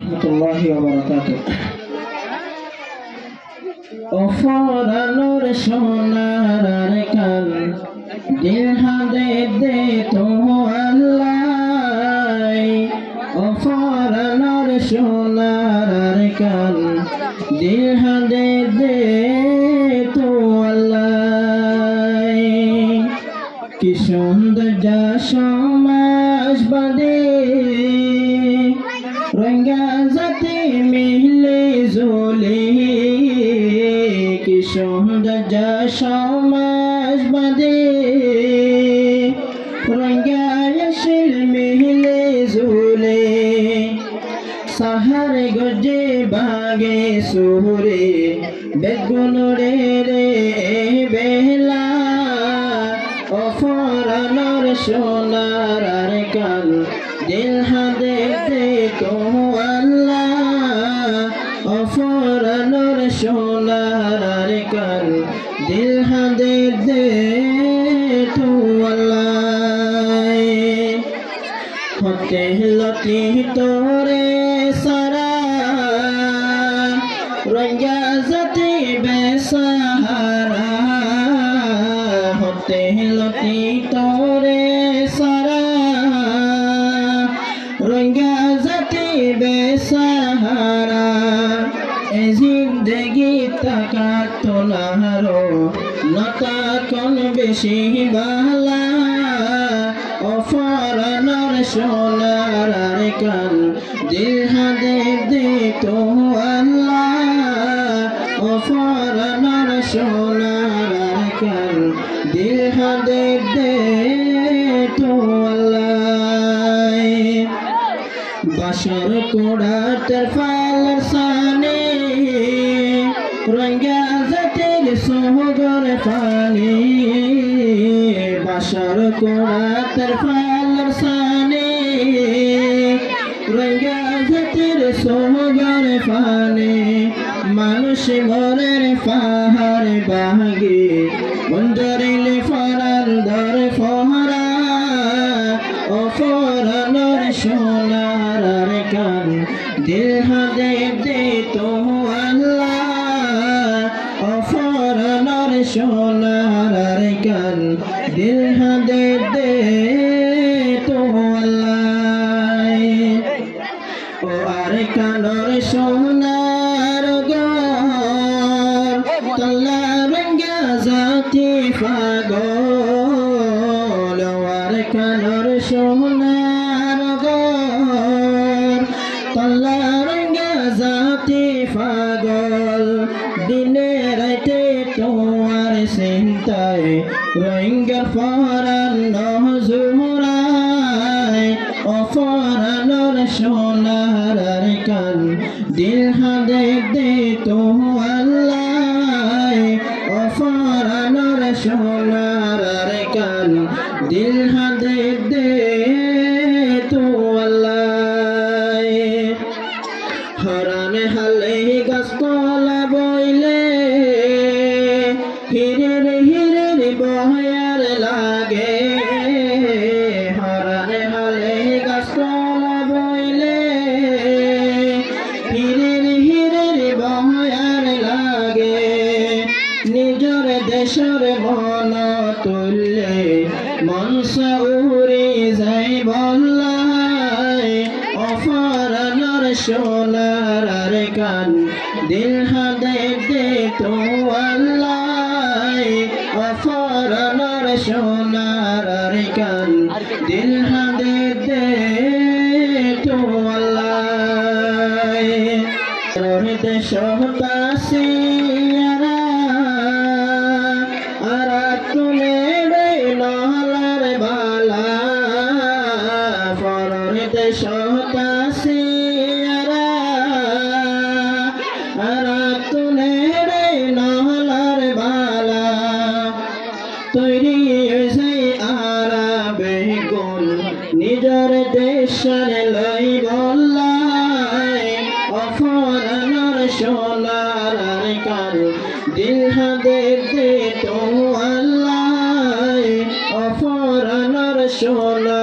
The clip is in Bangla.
warahmatullahi wabarakatuh. Oforanor sonar kan dil hade de to Allah. Oforanor sonar kan dil hade de to Allah. Ki সুন্দর যা সমাজ বাঁধে রঙা জাতি মিলে ঝোলে, কি সুন্দর যা সমাজ বাঁধে রঙা শিল মিলে ঝোলে। সাহারে গজে বাগে সুরে বেগুনরে রে বেলা। অফরানোর সোনার কান দিল হাদে দে তো আল্লাহ। অফরানোর সোনার কান দিল হাদে দে তো আল্লাহ। হতে লতি তোরে সারা রঙা জাতি বেসাহারা। হতে লতি তোরে সারা রঙা জাতি বেসাহারা। এ জিন্দগি তাকা তোলারো নতা কোন বেশি বালা। অফরানোর সোনার কান দিল হাদে দে তো আল্লাহ। অফরানোর সোনার কান দিল হাদে দে তো আল্লাহ। বাসর কোড়া তরফাল সানে রঙা জাতির সোহগর ফানে। বাসর কোড়া তরফাল সানে রঙা জাতির সোহগর ফানে। মানুষ মরের পাহাড় বাগে বন্দরিলে ফরান ধর ফহরা। অফরানোর সোনার কান দিল হাদে দে তো আল্লাহ। অফরানোর সোনার কান দিল হাদে দে তো আল্লাহ। ও আর কানোর সোনার গর তল্লা রঙা জাতি পাগল। আর কানোর সোনার গর তল্লা রঙা জাতি পাগল। দিনে রাতে তোমার চিন্তায় রঙা ফরান নজুরায়। অফরানোর সোনার কান দিল হাদে দে তো আল্লাহ। অফরানোর সোনার কান দিল হাদে দে তো আল্লাহ। হরান হালে গাছতলা বইলে হিরের হিরের বয়ার লাগে। হরান হালে গাছতলা বইলে হিরের হিরের বয়ার লাগে। নিজর দেশের মন তুললে মনসা উড়ে যায় বল্লায়। অফরানোর সোনার কান দিল হাদে দে তো আল্লাহ। অফরানোর সোনার কান দিল হাদে দে তো আল্লাহ। দেশ পাশিয়ারা আর তুলে রে নহলার বালা। পরের দেশ পাশিয়ারা আর তুলে রে নহলার বালা। তৈরি হয়েছে আরা বেগুন নিজের দেশের লই বল্লায়। অফরানোর সোনার কান দিল হাদে দে তো আল্লাহ। অফরানোর সোনার